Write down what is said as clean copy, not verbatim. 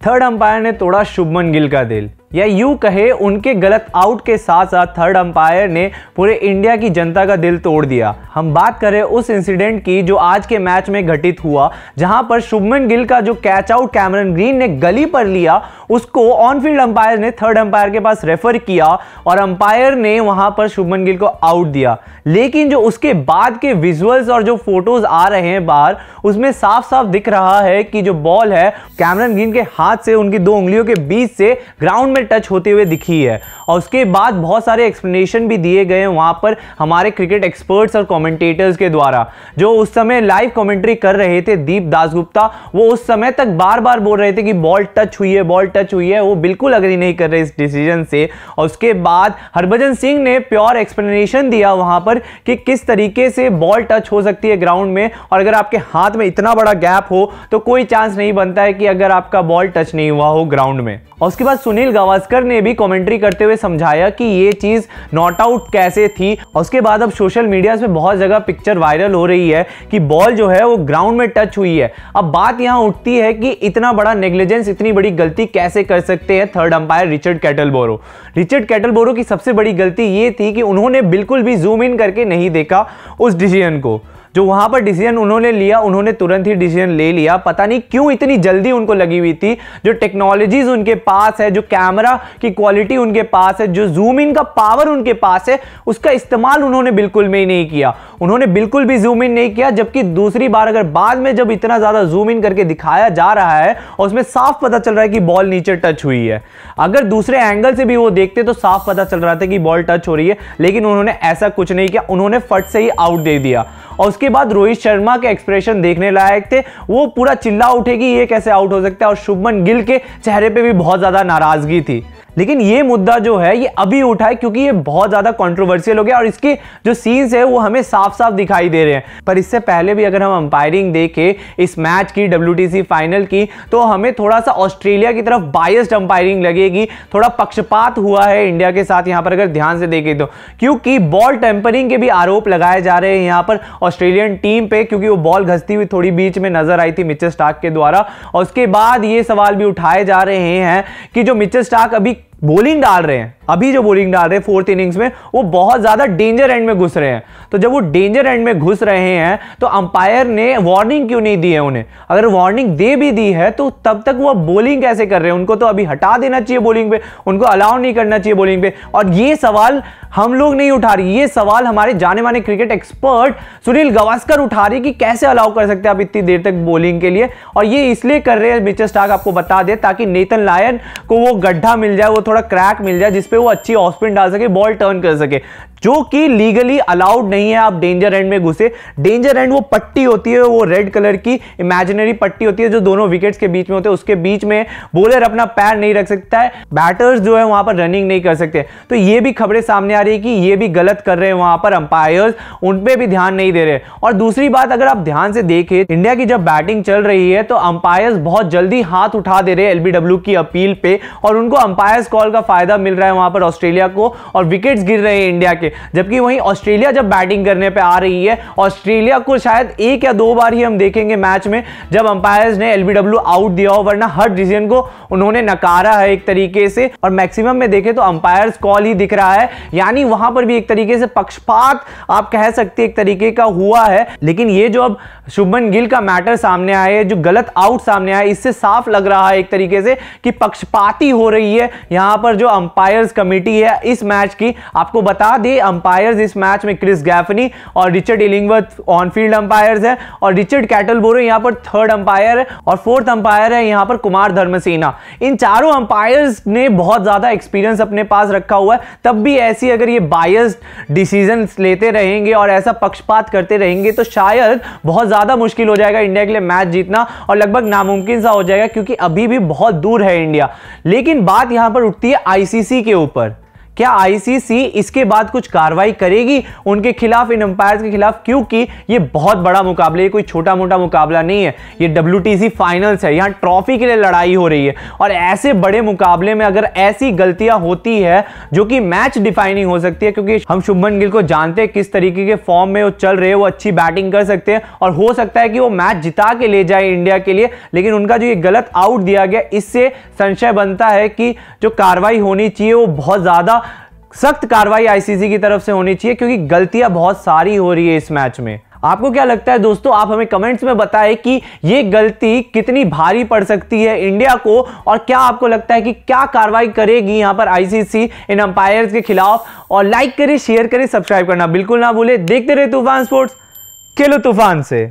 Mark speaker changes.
Speaker 1: Third umpire ने तोड़ा शुभमन गिल का दिल, या यूं कहे उनके गलत आउट के साथ साथ थर्ड अंपायर ने पूरे इंडिया की जनता का दिल तोड़ दिया। हम बात करें उस इंसिडेंट की जो आज के मैच में घटित हुआ, जहां पर शुभमन गिल का जो कैच आउट कैमरन ग्रीन ने गली पर लिया, उसको ऑन फील्ड अंपायर ने थर्ड अंपायर के पास रेफर किया और अंपायर ने वहां पर शुभमन गिल को आउट दिया। लेकिन जो उसके बाद के विजुअल्स और जो फोटोज आ रहे हैं बाहर, उसमें साफ साफ दिख रहा है कि जो बॉल है कैमरन ग्रीन के हाथ से उनकी दो उंगलियों के बीच से ग्राउंड में टच होते हुए दिखी है। और उसके बाद बहुत सारे एक्सप्लेनेशन भी दिए गए वहां पर हमारे क्रिकेट एक्सपर्ट्स और कमेंटेटर्स के द्वारा। जो उस समय लाइव कमेंट्री कर रहे थे दीप दासगुप्ता, वो उस समय तक बार बार बोल रहे थे कि बॉल टच हुई है, बॉल टच हुई है। वो बिल्कुल अग्री नहीं कर रहे इस डिसीजन से। और उसके बाद हरभजन सिंह ने प्योर एक्सप्लेनेशन दिया वहां पर कि किस तरीके से बॉल टच हो सकती है ग्राउंड में, और अगर आपके हाथ में इतना बड़ा गैप हो तो कोई चांस नहीं बनता है कि अगर आपका बॉल टच नहीं हुआ हो ग्राउंड में। और उसके बाद सुनील गावस्कर ने भी कमेंट्री करते हुए समझाया कि ये चीज नॉट आउट कैसे थी। और उसके बाद अब सोशल मीडिया पे बहुत जगह पिक्चर वायरल हो रही है कि बॉल जो है वो ग्राउंड में टच हुई है। अब बात यहां उठती है कि इतना बड़ा नेग्लिजेंस, इतनी बड़ी गलती कैसे कर सकते हैं थर्ड अंपायर रिचर्ड कैटलबोरो। रिचर्ड कैटलबोरो की सबसे बड़ी गलती ये थी कि उन्होंने बिल्कुल भी जूम इन करके नहीं देखा उस डिसीजन को। जो वहां पर डिसीजन उन्होंने लिया, उन्होंने तुरंत ही डिसीजन ले लिया। पता नहीं क्यों इतनी जल्दी उनको लगी हुई थी। जो टेक्नोलॉजीज उनके पास है, जो कैमरा की क्वालिटी उनके पास है, जो जूम इन का पावर उनके पास है, उसका इस्तेमाल उन्होंने बिल्कुल भी नहीं किया। उन्होंने बिल्कुल भी जूम इन नहीं किया। जबकि दूसरी बार अगर बाद में जब इतना ज्यादा जूम इन करके दिखाया जा रहा है और उसमें साफ पता चल रहा है कि बॉल नीचे टच हुई है, अगर दूसरे एंगल से भी वो देखते तो साफ पता चल रहा था कि बॉल टच हो रही है। लेकिन उन्होंने ऐसा कुछ नहीं किया, उन्होंने फट से ही आउट दे दिया। और उसके बाद रोहित शर्मा के एक्सप्रेशन देखने लायक थे। वो पूरा चिल्ला उठे कि ये कैसे आउट हो सकता है, और शुभमन गिल के चेहरे पे भी बहुत ज्यादा नाराजगी थी। लेकिन ये मुद्दा जो है ये अभी उठा है क्योंकि ये बहुत ज्यादा कंट्रोवर्शियल हो गया और इसके जो सीन्स है वो हमें साफ साफ दिखाई दे रहे हैं। पर इससे पहले भी अगर हम अंपायरिंग देखें इस मैच की, WTC फाइनल की, तो हमें थोड़ा सा ऑस्ट्रेलिया की तरफ बायस्ड अंपायरिंग लगेगी। थोड़ा पक्षपात हुआ है इंडिया के साथ यहाँ पर अगर ध्यान से देखें तो, क्योंकि बॉल टेम्परिंग के भी आरोप लगाए जा रहे हैं यहाँ पर ऑस्ट्रेलियन टीम पे, क्योंकि वो बॉल घसती हुई थोड़ी बीच में नजर आई थी मिचेल स्टार्क के द्वारा। और उसके बाद ये सवाल भी उठाए जा रहे हैं कि जो मिचेल स्टार्क अभी बॉलिंग डाल रहे हैं, अभी जो बॉलिंग डाल रहे हैं फोर्थ इनिंग्स में, वो बहुत ज्यादा डेंजर एंड में घुस रहे हैं। तो जब वो डेंजर एंड में घुस रहे हैं तो अंपायर ने वार्निंग क्यों नहीं दी है उन्हें? अगर वार्निंग दे भी दी है तो तब तक वो बॉलिंग कैसे कर रहे हैं? उनको तो अभी हटा देना चाहिए बॉलिंग पे, उनको अलाउ नहीं करना चाहिए बॉलिंग पे। और ये सवाल हम लोग नहीं उठा रही, ये सवाल हमारे जाने माने क्रिकेट एक्सपर्ट सुनील गावस्कर उठा रही कि कैसे अलाउ कर सकते हैं आप इतनी देर तक बॉलिंग के लिए। और ये इसलिए कर रहे हैं मिचेल स्टार्क, आपको बता दे, ताकि नेथन लायन को वो गड्ढा मिल जाए, वो थोड़ा क्रैक मिल जाए जिसपे वो अच्छी ऑफ स्पिन डाल सके, बॉल टर्न कर सके, जो कि लीगली अलाउड नहीं है। आप डेंजर एंड में घुसे, डेंजर एंड वो पट्टी होती है, वो रेड कलर की इमेजिनरी पट्टी होती है जो दोनों विकेट्स के बीच में होते हैं, उसके बीच में बॉलर अपना पैर नहीं रख सकता है, बैटर्स जो है वहां पर रनिंग नहीं कर सकते। तो ये भी खबरें सामने आ रही है कि ये भी गलत कर रहे हैं वहां पर अंपायर्स, उन पे भी ध्यान नहीं दे रहे। और दूसरी बात, अगर आप ध्यान से देखें इंडिया की जब बैटिंग चल रही है तो अंपायर्स बहुत जल्दी हाथ उठा दे रहे हैं LBW की अपील पे, और उनको अंपायर्स कॉल का फायदा मिल रहा है वहां पर ऑस्ट्रेलिया को, और विकेट्स गिर रहे हैं इंडिया के। जबकि वहीं ऑस्ट्रेलिया जब बैटिंग करने पे आ रही है, ऑस्ट्रेलिया को शायद 1 या 2 बार ही हम देखेंगे मैच में जब अंपायर्स ने LBW आउट दिया हो, वरना हर डिसीजन को उन्होंने नकारा है एक तरीके से। और मैक्सिमम में देखें तो अंपायर्स कॉल ही दिख रहा है, यानी वहां पर भी एक तरीके से पक्षपात आप कह सकते एक तरीके का हुआ है। लेकिन ये जो अब शुभमन गिल का मैटर सामने आया है, जो गलत आउट सामने आया, इससे साफ लग रहा है एक तरीके से कि पक्षपाती हो रही है यहां पर जो अंपायर्स कमेटी है इस मैच की। आपको बता दें अंपायर्स इस मैच में क्रिस गैफनी और Richard Illingworth on field umpires है, और रिचर्ड कैटलबोरो यहां पर थर्ड अंपायर है, और फोर्थ अंपायर है यहां पर कुमार धर्मसेना। इन चारों अंपायर्स ने बहुत ज्यादा एक्सपीरियंस अपने पास रखा हुआ है। तब भी ऐसी अगर ये बायस्ड डिसीजंस लेते रहेंगे और ऐसा पक्षपात करते रहेंगे तो शायद बहुत ज्यादा मुश्किल हो जाएगा इंडिया के लिए मैच जीतना, और लगभग नामुमकिन सा हो जाएगा, क्योंकि अभी भी बहुत दूर है इंडिया। लेकिन बात यहां पर उठती है ICC के ऊपर क्या आईसीसी इसके बाद कुछ कार्रवाई करेगी उनके खिलाफ, इन अंपायर्स के खिलाफ? क्योंकि ये बहुत बड़ा मुकाबला है, कोई छोटा मोटा मुकाबला नहीं है, ये WTC फाइनल्स है, यहां ट्रॉफी के लिए लड़ाई हो रही है। और ऐसे बड़े मुकाबले में अगर ऐसी गलतियां होती है जो कि मैच डिफाइनिंग हो सकती है, क्योंकि हम शुभमन गिल को जानते हैं किस तरीके के फॉर्म में वो चल रहे हैं, वो अच्छी बैटिंग कर सकते हैं और हो सकता है कि वो मैच जिता के ले जाए इंडिया के लिए। लेकिन उनका जो ये गलत आउट दिया गया, इससे संशय बनता है कि जो कार्रवाई होनी चाहिए वो बहुत ज्यादा सख्त कार्रवाई आईसीसी की तरफ से होनी चाहिए, क्योंकि गलतियां बहुत सारी हो रही है इस मैच में। आपको क्या लगता है दोस्तों? आप हमें कमेंट्स में बताएं कि ये गलती कितनी भारी पड़ सकती है इंडिया को, और क्या आपको लगता है कि क्या कार्रवाई करेगी यहां पर आईसीसी इन अंपायर्स के खिलाफ। और लाइक करें, शेयर करें, सब्सक्राइब करना बिल्कुल ना भूलें। देखते रहे तूफान स्पोर्ट्स, खेलो तूफान से।